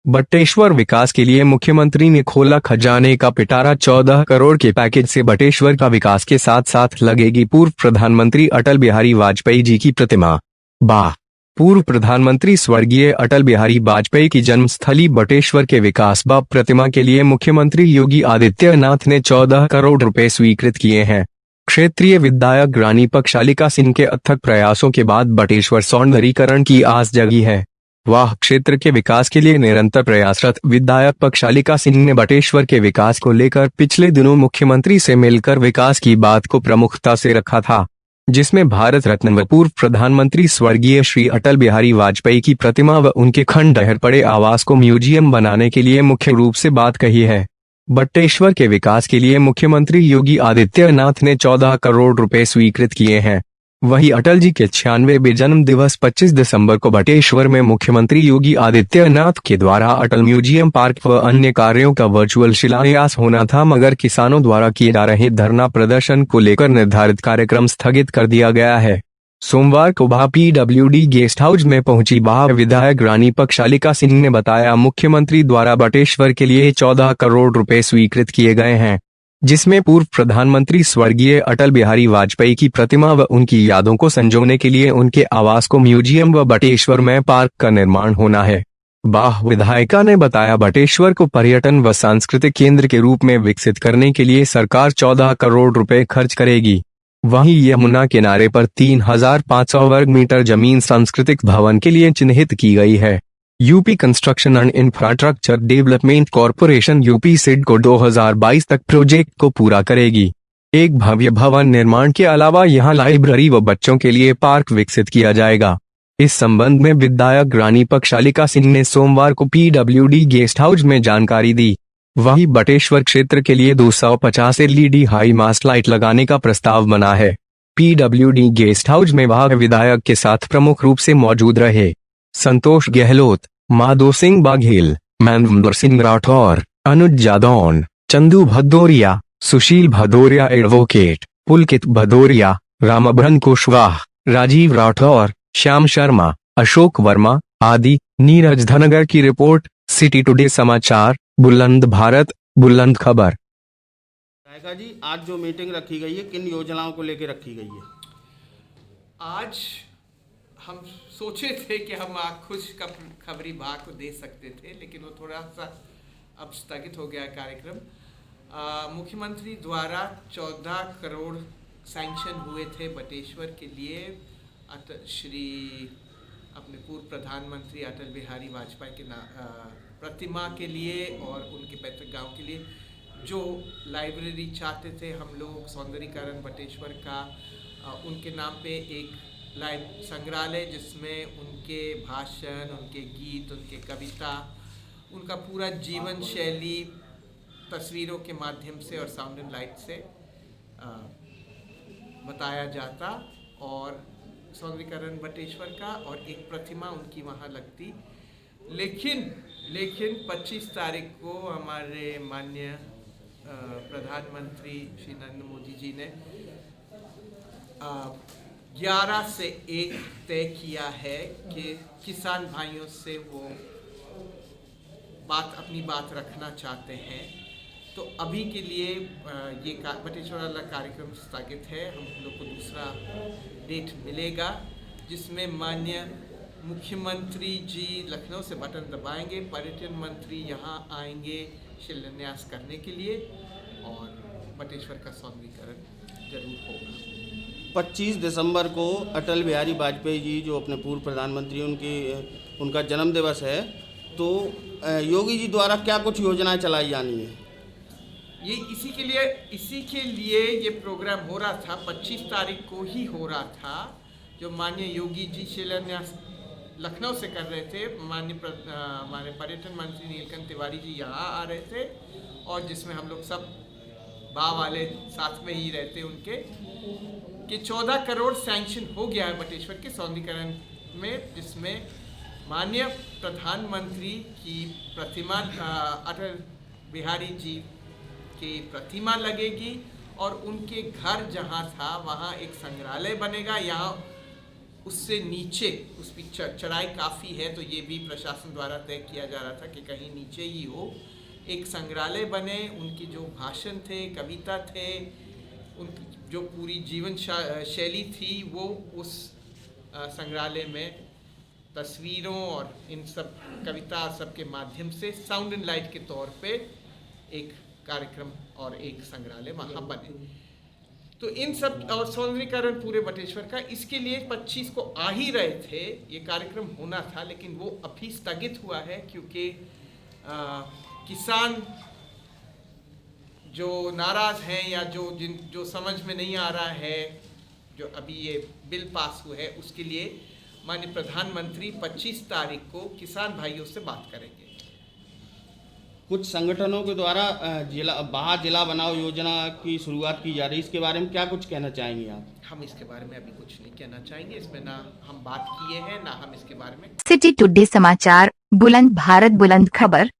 बटेश्वर विकास के लिए मुख्यमंत्री ने खोला खजाने का पिटारा। 14 करोड़ के पैकेज से बटेश्वर का विकास के साथ साथ लगेगी पूर्व प्रधानमंत्री अटल बिहारी वाजपेयी जी की प्रतिमा। वाह। पूर्व प्रधानमंत्री स्वर्गीय अटल बिहारी वाजपेयी की जन्मस्थली बटेश्वर के विकास व प्रतिमा के लिए मुख्यमंत्री योगी आदित्यनाथ ने 14 करोड़ रुपए स्वीकृत किए हैं। क्षेत्रीय विधायक रानी पक्षालिका सिंह के अथक प्रयासों के बाद बटेश्वर सौंदर्यीकरण की आस जगी है। वह क्षेत्र के विकास के लिए निरंतर प्रयासरत विधायक पक्षालिका सिंह ने बटेश्वर के विकास को लेकर पिछले दिनों मुख्यमंत्री से मिलकर विकास की बात को प्रमुखता से रखा था, जिसमें भारत रत्न व पूर्व प्रधानमंत्री स्वर्गीय श्री अटल बिहारी वाजपेयी की प्रतिमा व उनके खंडहर पड़े आवास को म्यूजियम बनाने के लिए मुख्य रूप से बात कही है। बटेश्वर के विकास के लिए मुख्यमंत्री योगी आदित्यनाथ ने 14 करोड़ रुपए स्वीकृत किए हैं। वहीं अटल जी के 96वें जन्म दिवस 25 दिसंबर को बटेश्वर में मुख्यमंत्री योगी आदित्यनाथ के द्वारा अटल म्यूजियम पार्क व अन्य कार्यों का वर्चुअल शिलान्यास होना था, मगर किसानों द्वारा किए जा रहे धरना प्रदर्शन को लेकर निर्धारित कार्यक्रम स्थगित कर दिया गया है। सोमवार को PWD गेस्ट हाउस में पहुंची विधायक रानी पक्षालिका सिंह ने बताया, मुख्यमंत्री द्वारा बटेश्वर के लिए 14 करोड़ रुपए स्वीकृत किए गए हैं, जिसमें पूर्व प्रधानमंत्री स्वर्गीय अटल बिहारी वाजपेयी की प्रतिमा व उनकी यादों को संजोने के लिए उनके आवास को म्यूजियम व बटेश्वर में पार्क का निर्माण होना है। विधायिका ने बताया, बटेश्वर को पर्यटन व सांस्कृतिक केंद्र के रूप में विकसित करने के लिए सरकार 14 करोड़ रुपए खर्च करेगी। वहीं यमुना किनारे पर 3500 वर्ग मीटर जमीन सांस्कृतिक भवन के लिए चिन्हित की गई है। UP construction and infrastructure development corporation UP सिड को 2022 तक प्रोजेक्ट को पूरा करेगी। एक भव्य भवन निर्माण के अलावा यहां लाइब्रेरी व बच्चों के लिए पार्क विकसित किया जाएगा। इस संबंध में विधायक रानी पक्षालिका सिंह ने सोमवार को PWD गेस्ट हाउस में जानकारी दी। वहीं बटेश्वर क्षेत्र के लिए 250 LED हाई मास्ट लाइट लगाने का प्रस्ताव बना है। PWD गेस्ट हाउस में विधायक के साथ प्रमुख रूप से मौजूद रहे संतोष गहलोत, माधो सिंह बाघेल, महेंद्र सिंह राठौर, अनुज जादौन, चंदू भदौरिया, सुशील भदौरिया एडवोकेट, पुलकित भदौरिया, रामभरन कुशवाहा, राजीव राठौर, श्याम शर्मा, अशोक वर्मा आदि। नीरज धनगर की रिपोर्ट, सिटी टुडे समाचार, बुलंद भारत, बुलंद खबर। जी, आज जो मीटिंग रखी गई है, किन योजनाओं को लेकर रखी गई है? आज हम सोचे थे कि हम खुश खबरी भाग को दे सकते थे, लेकिन वो थोड़ा सा अब स्थगित हो गया कार्यक्रम। मुख्यमंत्री द्वारा 14 करोड़ सैंक्शन हुए थे बटेश्वर के लिए श्री अपने पूर्व प्रधानमंत्री अटल बिहारी वाजपेयी के प्रतिमा के लिए और उनके पैतृक गांव के लिए, जो लाइब्रेरी चाहते थे हम लोग, सौंदर्यीकरण बटेश्वर का, उनके नाम पे एक संग्रहालय जिसमें उनके भाषण, उनके गीत, उनके कविता, उनका पूरा जीवन शैली तस्वीरों के माध्यम से और साउंड एंड लाइट से बताया जाता, और सौंदर्यीकरण बटेश्वर का और एक प्रतिमा उनकी वहाँ लगती। लेकिन 25 तारीख को हमारे माननीय प्रधानमंत्री श्री नरेंद्र मोदी जी ने 11 से 1 तय किया है कि किसान भाइयों से वो अपनी बात रखना चाहते हैं। तो अभी के लिए ये बटेश्वर वाला कार्यक्रम स्थगित है। हम लोग को दूसरा डेट मिलेगा जिसमें माननीय मुख्यमंत्री जी लखनऊ से बटन दबाएंगे, पर्यटन मंत्री यहाँ आएंगे शिलान्यास करने के लिए, और बटेश्वर का सौंदर्यीकरण जरूर होगा। 25 दिसंबर को अटल बिहारी वाजपेयी जी जो अपने पूर्व प्रधानमंत्री उनका जन्म दिवस है, तो योगी जी द्वारा क्या कुछ योजनाएं चलाई जानी है? ये इसी के लिए ये प्रोग्राम हो रहा था। 25 तारीख को ही हो रहा था, जो माननीय योगी जी शिलान्यास लखनऊ से कर रहे थे। हमारे पर्यटन मंत्री नीलकंठ तिवारी जी यहाँ आ रहे थे, और जिसमें हम लोग सब वाले साथ में ही रहते उनके, कि 14 करोड़ सैंक्शन हो गया है बटेश्वर के सौंदर्यीकरण में, जिसमें माननीय प्रधानमंत्री की प्रतिमा, अटल बिहारी जी की प्रतिमा लगेगी, और उनके घर जहाँ था वहाँ एक संग्रहालय बनेगा। यहाँ उससे नीचे उसकी चढ़ाई काफ़ी है, तो ये भी प्रशासन द्वारा तय किया जा रहा था कि कहीं नीचे ही हो, एक संग्रहालय बने। उनकी जो भाषण थे, कविता थे, उनकी जो पूरी जीवन शैली थी, वो उस संग्रहालय में तस्वीरों और इन सब कविता सब के माध्यम से साउंड एंड लाइट के तौर पे एक कार्यक्रम और एक संग्रहालय वहाँ बने। तो इन सब और सौंदर्यीकरण पूरे बटेश्वर का, इसके लिए 25 को आ ही रहे थे, ये कार्यक्रम होना था, लेकिन वो अभी स्थगित हुआ है क्योंकि किसान जो नाराज़ हैं या जो समझ में नहीं आ रहा है, जो अभी ये बिल पास हुआ है, उसके लिए माननीय प्रधानमंत्री 25 तारीख को किसान भाइयों से बात करेंगे। कुछ संगठनों के द्वारा जिला बनाओ योजना की शुरुआत की जा रही है, इसके बारे में क्या कुछ कहना चाहेंगे आप? हम इसके बारे में अभी कुछ नहीं कहना चाहेंगे, इसमें ना हम बात किए हैं, ना हम इसके बारे में। सिटी टुडे समाचार, बुलंद भारत बुलंद खबर।